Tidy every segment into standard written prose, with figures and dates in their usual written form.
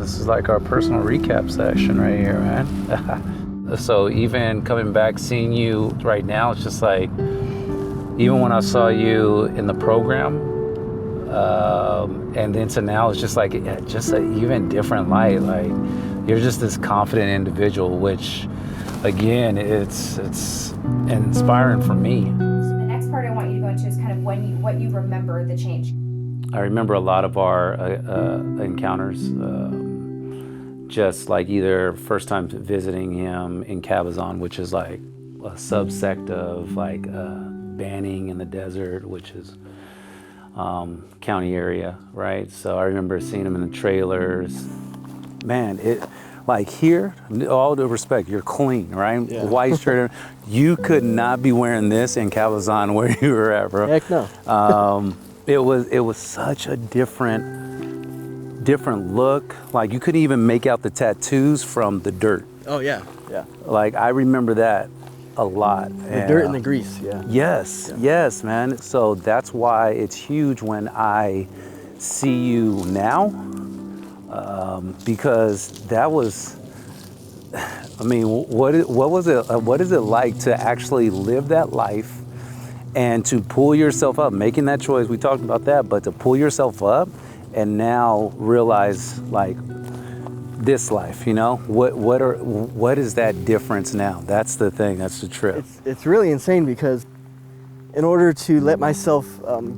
This is like our personal recap session right here, man. So even coming back, seeing you right now, it's just like, even when I saw you in the program, and then to now, it's just like, just an even different light. Like, you're just this confident individual, which, again, it's inspiring for me. So the next part I want you to go into is kind of what you remember the change. I remember a lot of our encounters, just like either first time visiting him in Cabazon, which is like a subsect of like Banning in the desert, which is county area, right? So I remember seeing him in the trailers. Man, it like here, all due respect, you're clean, right? Yeah. White shirt. You could not be wearing this in Cabazon where you were at, bro. Heck no. It was such a different look. Like, you couldn't even make out the tattoos from the dirt. Oh yeah, yeah. Like, I remember that a lot. The dirt and the grease, yeah. Yes, yes, man. So that's why it's huge when I see you now, because that was, I mean, what was it? What is it like to actually live that life and to pull yourself up, making that choice? We talked about that, but to pull yourself up and now realize, like, this life, you know, what is that difference now? That's the thing. That's the trip. It's really insane, because in order to let myself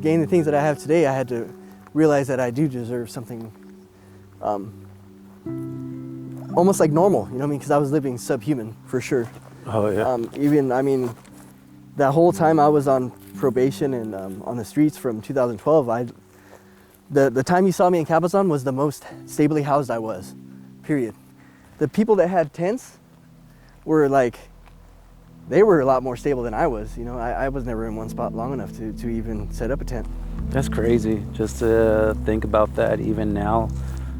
gain the things that I have today, I had to realize that I do deserve something almost like normal, you know what I mean? Because I was living subhuman, for sure. Oh, yeah. Even, I mean, that whole time I was on probation and on the streets from 2012, the time you saw me in Cabazon was the most stably housed I was, period. The people that had tents were like, they were a lot more stable than I was. You know, I was never in one spot long enough to even set up a tent. That's crazy, just to think about that even now.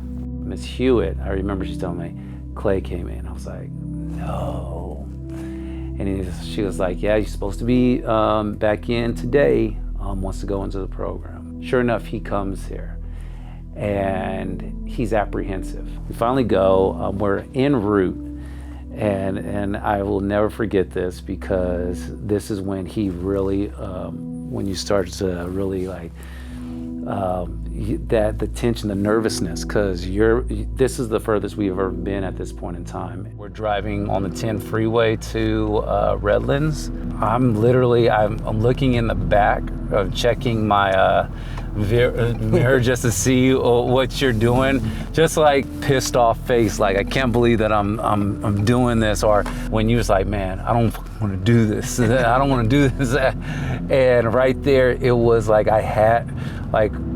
Miss Hewitt, I remember she's telling me, Clay came in. I was like, no. And she was like, yeah, you're supposed to be back in today, wants to go into the program. Sure enough, he comes here and he's apprehensive. We finally go, we're en route, and I will never forget this, because this is when he really, when you start to really like, the tension, the nervousness, because this is the furthest we've ever been at this point in time. We're driving on the 10 freeway to Redlands. I'm looking in the back, checking my mirror just to see what you're doing. Just like pissed off face, like I can't believe that I'm doing this. Or when you was like, man, I don't want to do this. I don't want to do this. And right there, it was like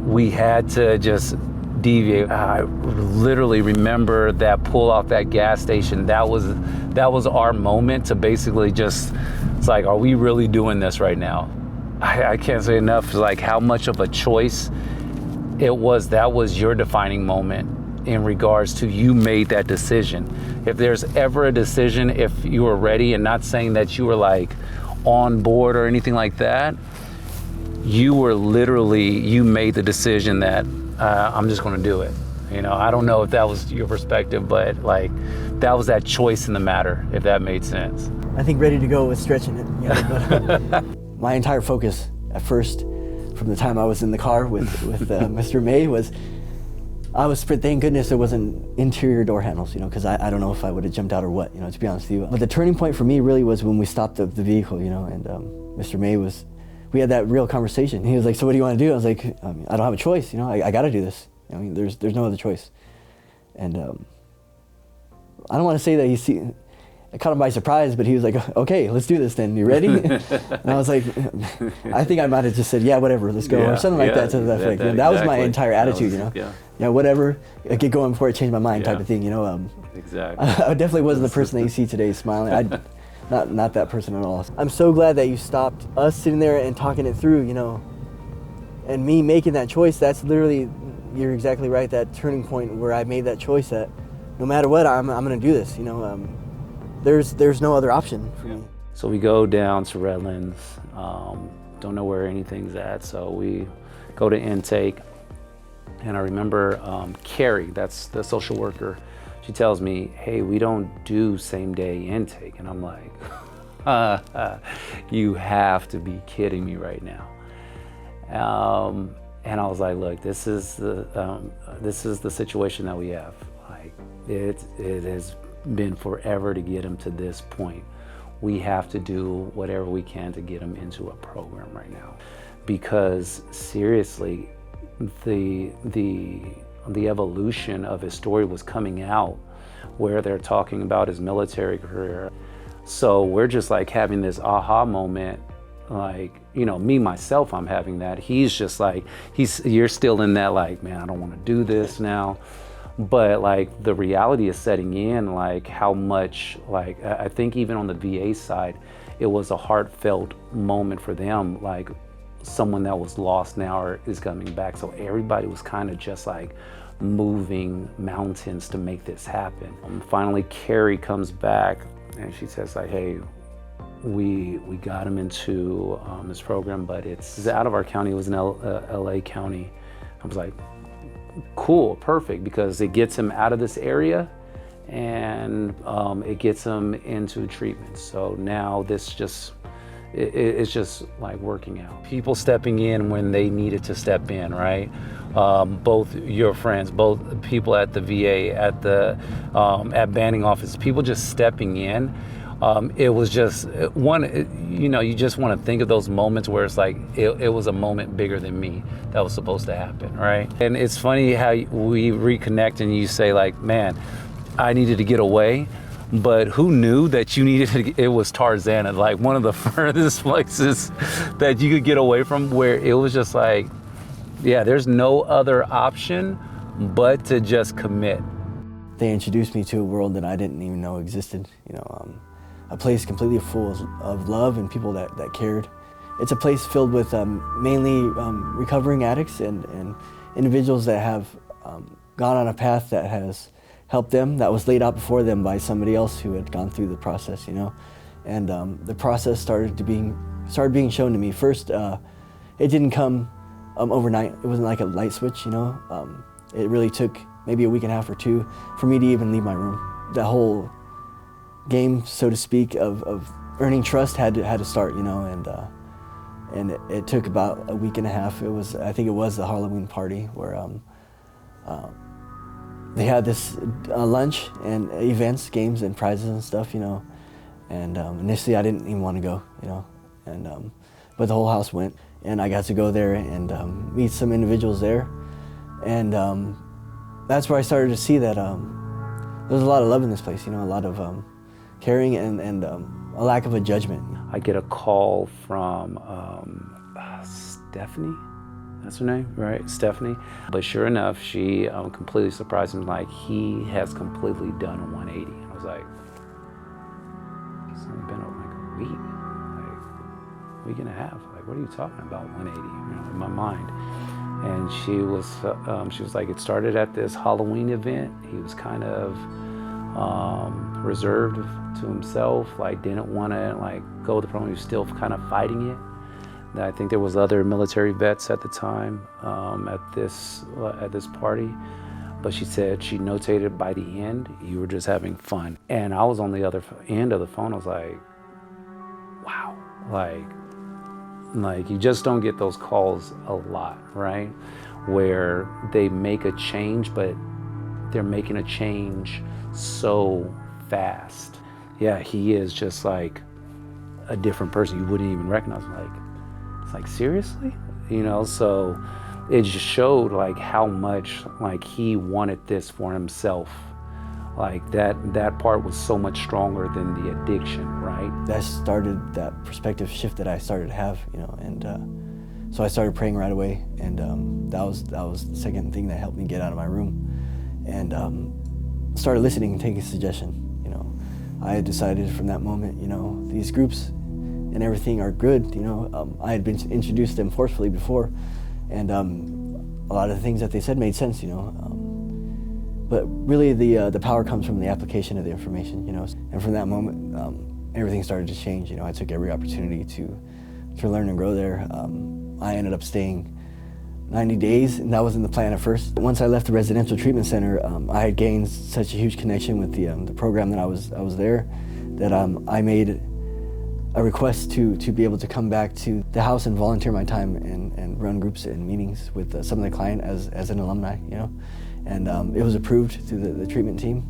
we had to just deviate. I literally remember that pull off that gas station. That was our moment to basically just, it's like, are we really doing this right now? I can't say enough, like how much of a choice it was. That was your defining moment in regards to, you made that decision. If there's ever a decision, if you were ready, and not saying that you were like on board or anything like that, you made the decision that I'm just going to do it. You know, I don't know if that was your perspective, but like that was that choice in the matter, if that made sense. I think ready to go was stretching it. You know, but my entire focus at first, from the time I was in the car with Mr. May, was thank goodness there wasn't interior door handles, you know, because I don't know if I would have jumped out or what, you know, to be honest with you. But the turning point for me really was when we stopped the vehicle, you know, and Mr. May we had that real conversation. He was like, so what do you want to do? I was like, I don't have a choice, you know, I got to do this. I mean, there's no other choice. And I don't want to say that I caught him by surprise, but he was like, okay, let's do this then. You ready? And I was like, I think I might have just said, yeah, whatever, let's go, or something like that to that effect. That was my entire attitude, you know? Yeah, whatever, get going before I change my mind type of thing, you know? Exactly. I definitely wasn't the person that you see today smiling. Not that person at all. I'm so glad that you stopped us sitting there and talking it through, you know, and me making that choice. That's literally, you're exactly right, that turning point where I made that choice that no matter what, I'm going to do this, you know. There's no other option for me. So we go down to Redlands, don't know where anything's at, so we go to intake. And I remember Carrie, that's the social worker, she tells me, hey, we don't do same day intake. And I'm like, you have to be kidding me right now. And I was like, look, this is the situation that we have. Like, it has been forever to get him to this point. We have to do whatever we can to get him into a program right now. Because seriously, the evolution of his story was coming out where they're talking about his military career. So we're just like having this aha moment, like, you know, me, myself, I'm having that. He's just like, you're still in that like, man, I don't want to do this now. But like the reality is setting in, like how much, like I think even on the VA side, it was a heartfelt moment for them. Like someone that was lost now is coming back. So everybody was kind of just like moving mountains to make this happen. Finally, Carrie comes back and she says like, hey, we got him into this program, but it's out of our county. It was in LA County. I was like, cool, perfect, because it gets him out of this area and it gets him into treatment. So now this just, it's just like working out. People stepping in when they needed to step in, right? Both your friends, both people at the VA, at banding office, people just stepping in. It was just you know, you just want to think of those moments where it's like, it was a moment bigger than me that was supposed to happen, right? And it's funny how we reconnect and you say like, man, I needed to get away, but who knew that you needed to, it was Tarzana, like one of the furthest places that you could get away from, where it was just like, yeah, there's no other option but to just commit. They introduced me to a world that I didn't even know existed, you know, a place completely full of love and people that cared. It's a place filled with mainly recovering addicts and individuals that have gone on a path that has helped them, that was laid out before them by somebody else who had gone through the process, you know. And the process started being shown to me. First, it didn't come overnight. It wasn't like a light switch, you know. It really took maybe a week and a half or two for me to even leave my room. The whole game, so to speak, of earning trust had to start, you know, and it took about a week and a half. I think it was the Halloween party where they had this lunch and events, games and prizes and stuff, you know, and initially I didn't even want to go, you know, and but the whole house went, and I got to go there and meet some individuals there, and that's where I started to see that there's a lot of love in this place, you know, a lot of caring and a lack of a judgment. I get a call from Stephanie, that's her name, right? Stephanie. But sure enough, she completely surprised me, like he has completely done a 180. And I was like, it's only been like a week and a half. Like, what are you talking about, 180, you know, in my mind. And she was like, it started at this Halloween event. He was kind of reserved to himself, like didn't want to like go with the program. He was still kind of fighting it. And I think there was other military vets at the time at this party, but she said she notated by the end you were just having fun. And I was on the other end of the phone. I was like, wow, like you just don't get those calls a lot, right? Where they make a change, but they're making a change so fast. Yeah, he is just like a different person. You wouldn't even recognize him. Like, it's like, seriously? You know, so it just showed like how much like he wanted this for himself. Like that part was so much stronger than the addiction, right? That started that perspective shift that I started to have, you know, and so I started praying right away, and that was the second thing that helped me get out of my room, and started listening and taking suggestion. You know, I had decided from that moment, you know, these groups and everything are good. You know, I had been introduced to them forcefully before, and a lot of the things that they said made sense. You know. But really, the power comes from the application of the information, you know. And from that moment, everything started to change. You know, I took every opportunity to learn and grow there. I ended up staying 90 days, and that wasn't the plan at first. Once I left the residential treatment center, I had gained such a huge connection with the program that I was there, that I made a request to be able to come back to the house and volunteer my time and run groups and meetings with some of the client as an alumni, you know. And it was approved through the treatment team.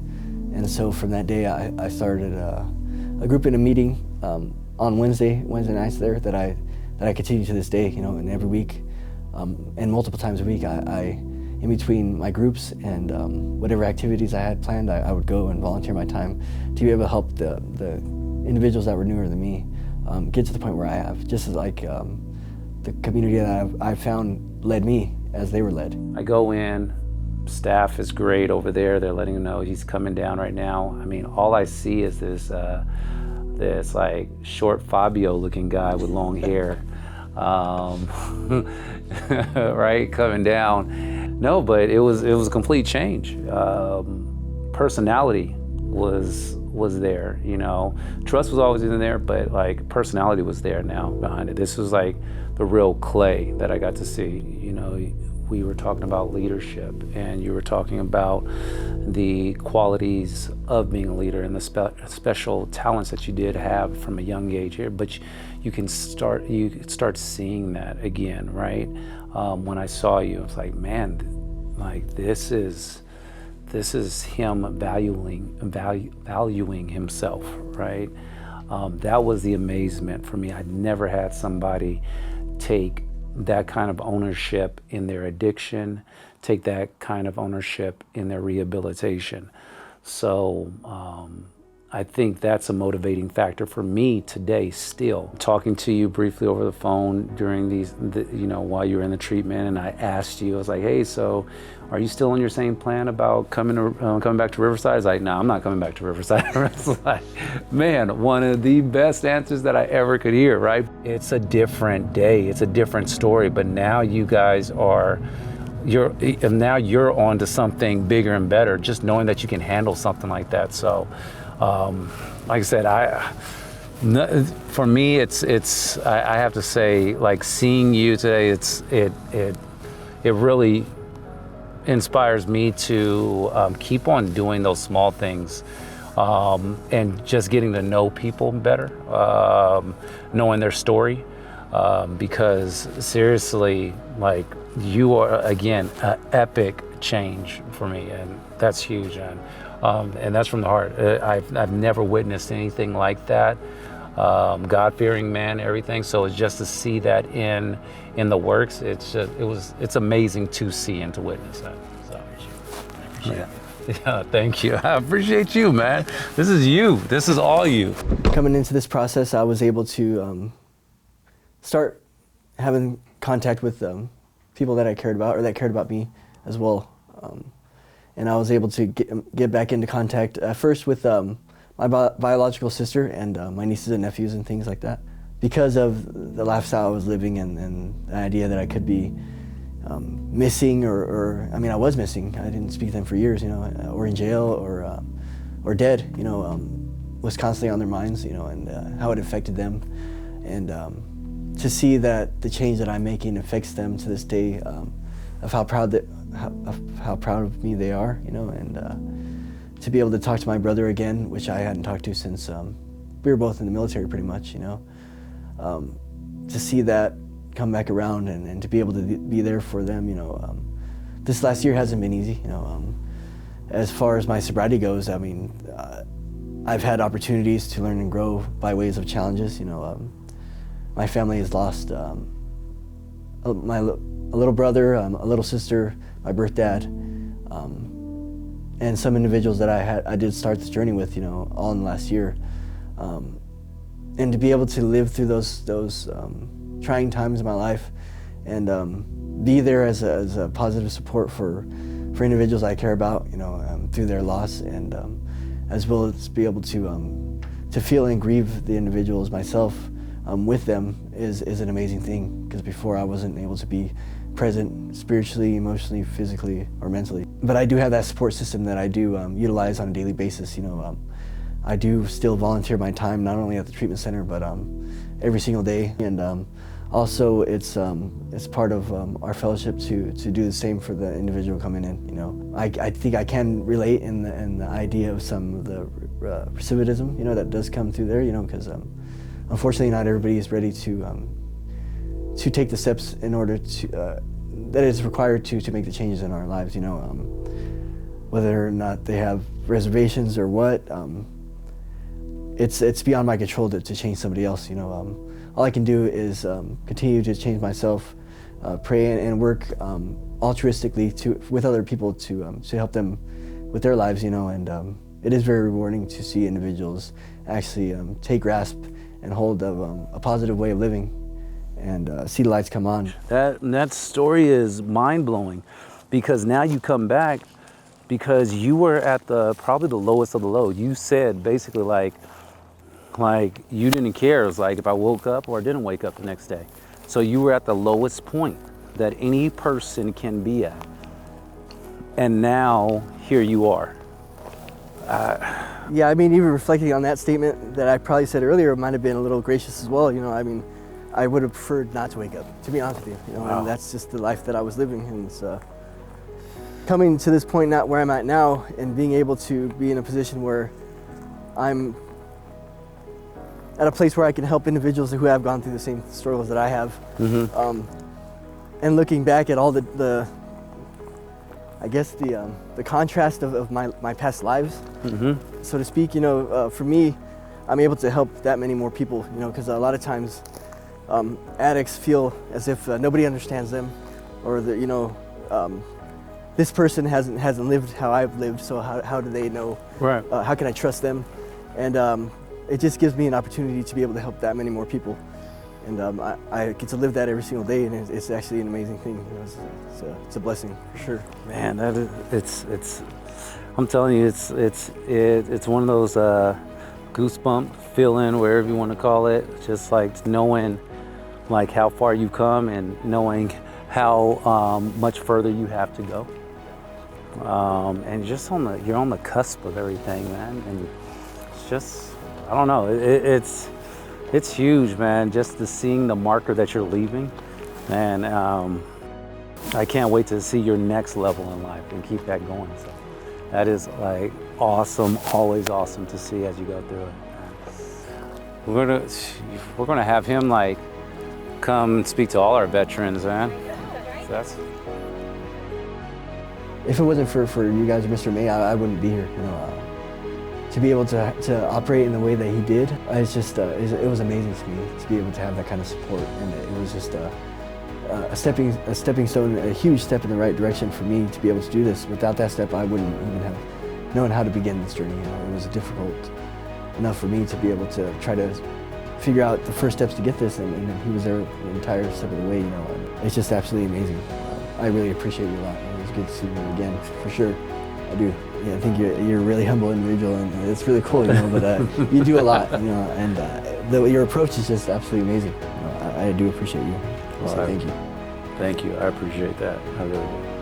And so from that day, I started a group and a meeting on Wednesday nights there that I continue to this day, you know, and every week, and multiple times a week, I in between my groups and whatever activities I had planned, I would go and volunteer my time to be able to help the individuals that were newer than me get to the point where I have, just as like the community that I found led me as they were led. I go in, staff is great over there. They're letting him know he's coming down right now. I mean, all I see is this like short Fabio looking guy with long hair, right, coming down. No, but it was a complete change. Personality was there, you know. Trust was always in there, but like personality was there now behind it. This was like the real Clay that I got to see, you know. We were talking about leadership, and you were talking about the qualities of being a leader and the special talents that you did have from a young age here. But you could start seeing that again, right? When I saw you, I was like, man, like this is him valuing himself, right? That was the amazement for me. I'd never had somebody take that kind of ownership in their addiction, take that kind of ownership in their rehabilitation. So I think that's a motivating factor for me today still. Talking to you briefly over the phone during you know, while you were in the treatment, and I asked you, I was like, hey, so are you still on your same plan about coming back to Riverside? I was like, no, I'm not coming back to Riverside. I was like, man, one of the best answers that I ever could hear, right? It's a different day, it's a different story, but now you guys now you're on to something bigger and better, just knowing that you can handle something like that. So, like I said, for me, I have to say, like seeing you today, it really inspires me to keep on doing those small things, and just getting to know people better, knowing their story, because seriously, like you are again an epic change for me, and that's huge, and that's from the heart. I've never witnessed anything like that. God-fearing man, everything. So it's just to see that in the works. It's amazing to see and to witness that. So, yeah, thank you. I appreciate you, man. This is you. This is all you. Coming into this process, I was able to start having contact with people that I cared about, or that cared about me as well. And I was able to get back into contact first with my biological sister and my nieces and nephews and things like that. Because of the lifestyle I was living and the idea that I could be missing, or I mean, I was missing. I didn't speak to them for years, you know, or in jail, or dead, you know, was constantly on their minds, you know, and how it affected them. And to see that the change that I'm making affects them to this day, of how proud of me they are, you know, and to be able to talk to my brother again, which I hadn't talked to since we were both in the military pretty much, you know, to see that come back around and to be able to be there for them, you know. This last year hasn't been easy, you know. As far as my sobriety goes, I mean, I've had opportunities to learn and grow by ways of challenges, you know. My family has lost a little brother, a little sister, my birth dad, and some individuals that I did start this journey with, you know, all in the last year. And to be able to live through those trying times in my life and be there as a positive support for individuals I care about, you know, through their loss, and as well as be able to feel and grieve the individuals myself with them is an amazing thing, because before I wasn't able to be present spiritually, emotionally, physically, or mentally. But I do have that support system that I do utilize on a daily basis, you know. I do still volunteer my time, not only at the treatment center, but every single day. And also it's part of our fellowship to do the same for the individual coming in. You know, I think I can relate in the idea of some of the recidivism, you know, that does come through there. You know, because unfortunately not everybody is ready to take the steps in order to that is required to make the changes in our lives. You know, whether or not they have reservations or what, it's beyond my control to change somebody else. You know, all I can do is continue to change myself, pray and work altruistically with other people to help them with their lives. You know, and it is very rewarding to see individuals actually take grasp and hold of a positive way of living, and see the lights come on. That story is mind-blowing, because now you come back, because you were at probably the lowest of the low. You said basically like you didn't care. It was like if I woke up or didn't wake up the next day. So you were at the lowest point that any person can be at. And now here you are. Yeah, I mean, even reflecting on that statement that I probably said earlier might have been a little gracious as well. You know, I mean, I would have preferred not to wake up, to be honest with you. You know, Wow. And that's just the life that I was living. And it's coming to this point, not where I'm at now, and being able to be in a position where I'm at a place where I can help individuals who have gone through the same struggles that I have. Mm-hmm. And looking back at all the I guess the contrast of my past lives, Mm-hmm. so to speak. You know, for me, I'm able to help that many more people. You know, because a lot of times addicts feel as if nobody understands them, or that, you know, this person hasn't lived how I've lived, so how do they know? Right. How can I trust them? And it just gives me an opportunity to be able to help that many more people. And I get to live that every single day, and it's actually an amazing thing. You know, it's a blessing for sure. Man, that is, it's. I'm telling you, it's one of those goosebump feeling, wherever you want to call it. Just like knowing, like how far you've come, and knowing how much further you have to go. And just you're on the cusp of everything, man. And it's just, I don't know, it's huge, man, just to seeing the marker that you're leaving. And I can't wait to see your next level in life and keep that going. So that is like awesome, always awesome to see as you go through it. We're gonna have him like come and speak to all our veterans, man. So that's. If it wasn't for you guys, Mr. May, I wouldn't be here. You know, to be able to operate in the way that he did, it's just it was amazing to me to be able to have that kind of support, and it was just a stepping stone, a huge step in the right direction for me to be able to do this. Without that step, I wouldn't even have known how to begin this journey. You know, it was difficult enough for me to be able to try to figure out the first steps to get this, and he was there the entire step of the way. You know, and it's just absolutely amazing. I really appreciate you a lot. It was good to see you again, for sure. I do. Yeah, I think you're a really humble individual, and it's really cool, you know. But you do a lot, you know, and your approach is just absolutely amazing. You know, I do appreciate you. So thank you. Thank you. I appreciate that. I really do.